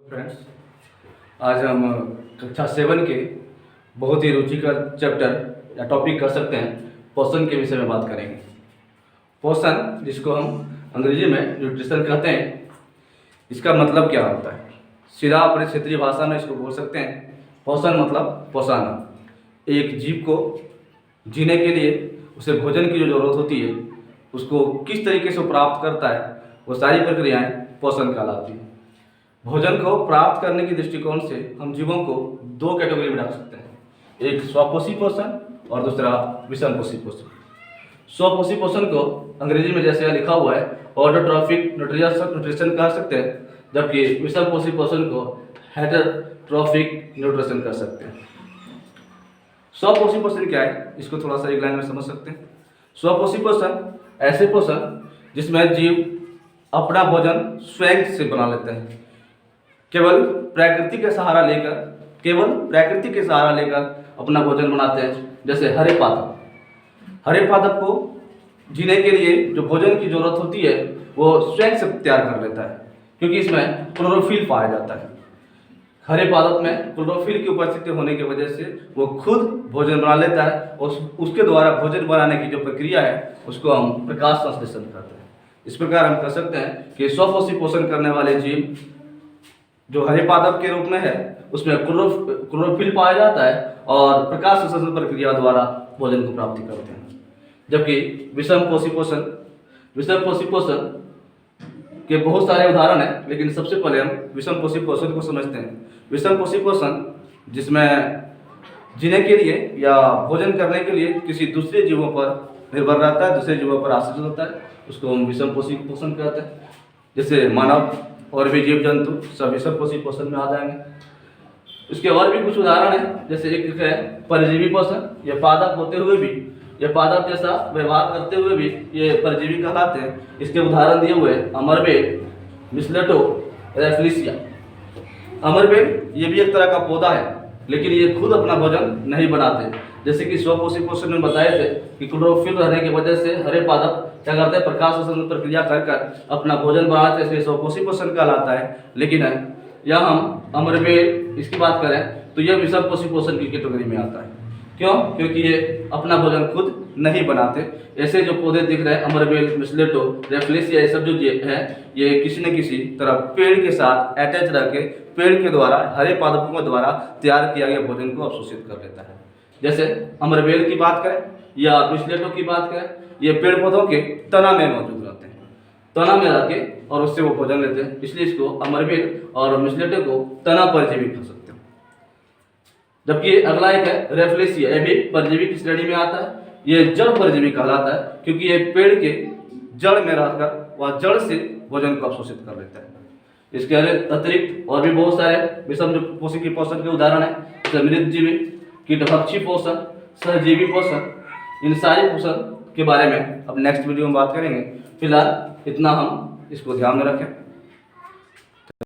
Friends, आज हम कक्षा 7 के बहुत ही रुचिकर चैप्टर या टॉपिक कर सकते हैं पोषण के विषय में बात करेंगे। पोषण, जिसको हम अंग्रेजी में न्यूट्रिशन कहते हैं, इसका मतलब क्या होता है? सीधा अपने क्षेत्रीय भाषा में इसको बोल सकते हैं, पोषण मतलब पोषाना। एक जीव को जीने के लिए उसे भोजन की जो जरूरत होती है, उसको किस तरीके से प्राप्त करता है, वो सारी प्रक्रियाएं पोषण कहलाती हैं। भोजन को प्राप्त करने के दृष्टिकोण से हम जीवों को दो कैटेगरी में रख सकते हैं, एक स्वपोषी पोषण और दूसरा विषमपोषी पोषण। स्वपोषी पोषण को अंग्रेजी में जैसे लिखा हुआ है ऑटोट्रॉफिक न्यूट्रिशन कह सकते हैं, जबकि विषमपोषी पोषण को हेटेरोट्रॉफिक न्यूट्रिशन कह सकते हैं। स्वपोषी पोषण क्या है, इसको थोड़ा सा एक लाइन में समझ सकते हैं। स्वपोषी पोषण ऐसे पोषण जिसमें जीव अपना भोजन स्वयं से बना लेते हैं, केवल प्रकृति के सहारा लेकर अपना भोजन बनाते हैं। जैसे हरे पादप को जीने के लिए जो भोजन की जरूरत होती है वो स्वयं से तैयार कर लेता है, क्योंकि इसमें क्लोरोफिल पाया जाता है। हरे पादप में क्लोरोफिल की उपस्थिति होने की वजह से वो खुद भोजन बना लेता है और उसके द्वारा भोजन बनाने की जो प्रक्रिया है उसको हम प्रकाश संश्लेषण कहते हैं। इस प्रकार हम कह सकते हैं कि स्वपोषी पोषण करने वाले जीव जो हरे पादप के रूप में है, उसमें क्लोरोफिल पाया जाता है और प्रकाश संश्लेषण प्रक्रिया द्वारा भोजन को प्राप्ति करते हैं। जबकि विषमपोषी पोषण के बहुत सारे उदाहरण हैं, लेकिन सबसे पहले हम विषमपोषी पोषण को समझते हैं। विषमपोषी पोषण जिसमें जीने के लिए या भोजन करने के लिए किसी दूसरे जीवों पर निर्भर रहता है, दूसरे जीवों पर आश्रित होता है, उसको हम विषमपोषी पोषण कहते हैं। जैसे मानव और भी जीव जंतु सब विषमपोषी पोषण में आ जाएंगे। इसके और भी कुछ उदाहरण हैं, जैसे एक है परजीवी पोषण। ये पादप होते हुए भी, ये पादप जैसा व्यवहार करते हुए भी ये परजीवी कहलाते हैं। इसके उदाहरण दिए हुए अमरबेल, मिसलेटो, रेफ्लिसिया। अमरबेल ये भी एक तरह का पौधा है, लेकिन ये खुद अपना भोजन नहीं बनाते। जैसे कि स्वपोषी पोषण में बताए थे कि क्लोरोफिल रहने की वजह से हरे पादप क्या करते हैं, प्रकाश संश्लेषण प्रक्रिया कर अपना भोजन बनाते हैं, इसलिए स्वपोषी पोषण कहलाता है। लेकिन यहाँ हम अमरबेल इसकी बात करें तो यह विषमपोषी पोषण की कैटेगरी में आता है। क्यों? क्योंकि ये अपना भोजन खुद नहीं बनाते। ऐसे जो पौधे दिख रहे हैं अमरबेल, मिसलेटो, रेफ्लिसिया, ये सब जो है ये किसी न किसी तरह पेड़ के साथ अटैच रह के पेड़ के द्वारा, हरे पादपों के द्वारा तैयार किया गया भोजन को अवशोषित कर लेता है। जैसे अमरबेल की बात करें या मिसलेटो की बात करें, ये पेड़ पौधों के तना में मौजूद रहते हैं, तना में रह के और उससे वो भोजन लेते हैं, इसलिए इसको अमरबेल और मिसलेटो को तना परजीवी कह सकते हैं। जबकि अगला एक है रेफ्लिसिया, ये भी परजीवी की श्रेणी में आता है। ये जड़ परजीवी कहलाता है, क्योंकि ये पेड़ के जड़ में रहकर वह जड़ से भोजन को अवशोषित कर लेता है। इसके अतिरिक्त और भी बहुत सारे विषमपोषी के पोषण के उदाहरण है, जैसे मृतजीवी, कीटभक्षी पोषण, सहजीवी पोषण। इन सारे पोषण के बारे में अब नेक्स्ट वीडियो में बात करेंगे। फिलहाल इतना हम इसको ध्यान में रखें।